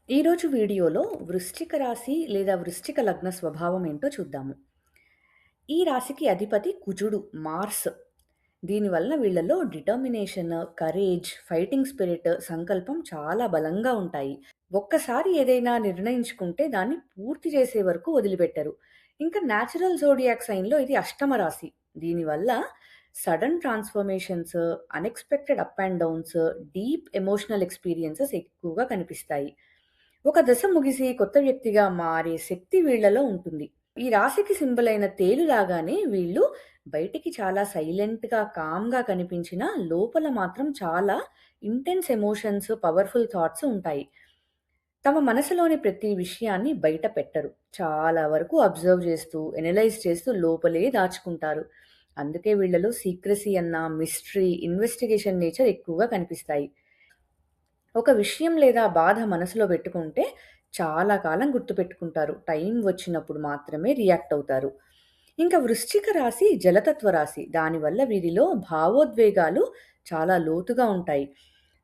ఈరోజు వీడియోలో వృశ్చిక రాశి లేదా వృశ్చిక లగ్న స్వభావం ఏంటో చూద్దాము. ఈ రాశికి అధిపతి కుజుడు, మార్స్. దీనివల్ల వీళ్ళలో డిటర్మినేషన్, కరేజ్, ఫైటింగ్ స్పిరిట్, సంకల్పం చాలా బలంగా ఉంటాయి. ఒక్కసారి ఏదైనా నిర్ణయించుకుంటే దాన్ని పూర్తి చేసే వరకు వదిలిపెట్టరు. ఇంకా న్యాచురల్ జోడియాక్ సైన్‌లో ఇది అష్టమ రాశి. దీనివల్ల sudden transformations, unexpected up and downs, deep emotional experiences ఎక్కువగా కనిపిస్తాయి. ఒక దశ ముగిసి కొత్త వ్యక్తిగా మారే శక్తి వీళ్ళలో ఉంటుంది. ఈ రాశికి సింబల్ అయిన తేలులాగానే వీళ్ళు బయటికి చాలా సైలెంట్‌గా, కామ్‌గా కనిపించినా లోపల మాత్రం చాలా ఇంటెన్స్ ఎమోషన్స్, పవర్‌ఫుల్ థాట్స్ ఉంటాయి. తమ మనసులోని ప్రతి విషయాన్ని బయట పెట్టరు. చాలా వరకు అబ్జర్వ్ చేస్తూ, ఎనలైజ్ చేస్తూ లోపలే దాచుకుంటారు. అందుకే వీళ్ళలో సీక్రెసీ అన్న, మిస్టరీ, ఇన్వెస్టిగేషన్ నేచర్ ఎక్కువగా కనిపిస్తాయి. ఒక విషయం లేదా బాధ మనసులో పెట్టుకుంటే చాలా కాలం గుర్తుపెట్టుకుంటారు. టైం వచ్చినప్పుడు మాత్రమే రియాక్ట్ అవుతారు. ఇంకా వృశ్చిక రాశి జలతత్వ రాశి. దానివల్ల వీరిలో భావోద్వేగాలు చాలా లోతుగా ఉంటాయి.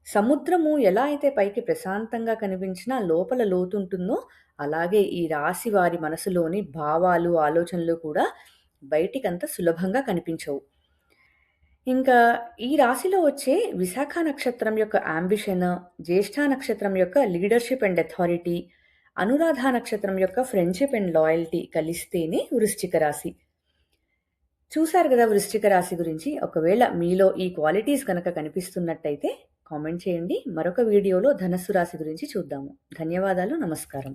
సముద్రము ఎలా అయితే పైకి ప్రశాంతంగా కనిపించినా లోపల లోతుంటుందో, అలాగే ఈ రాశి వారి మనసులోని భావాలు, ఆలోచనలు కూడా బయటికంత సులభంగా కనిపించవు. ఇంకా ఈ రాశిలో వచ్చే విశాఖ నక్షత్రం యొక్క యాంబిషన్, జ్యేష్ఠ నక్షత్రం యొక్క లీడర్‌షిప్ అండ్ అథారిటీ, అనురాధ నక్షత్రం యొక్క ఫ్రెండ్‌షిప్ అండ్ లాయల్టీ కలిస్తేనే వృశ్చిక రాశి. చూసారు గదా! వృశ్చిక రాశి గురించి. ఒకవేళ మీలో ఈ క్వాలిటీస్ గనక కనిపిస్తున్నట్టయితే కామెంట్ చేయండి. మరొక వీడియోలో ధనస్సు రాశి గురించి చూద్దాము. ధన్యవాదాలు. నమస్కారం.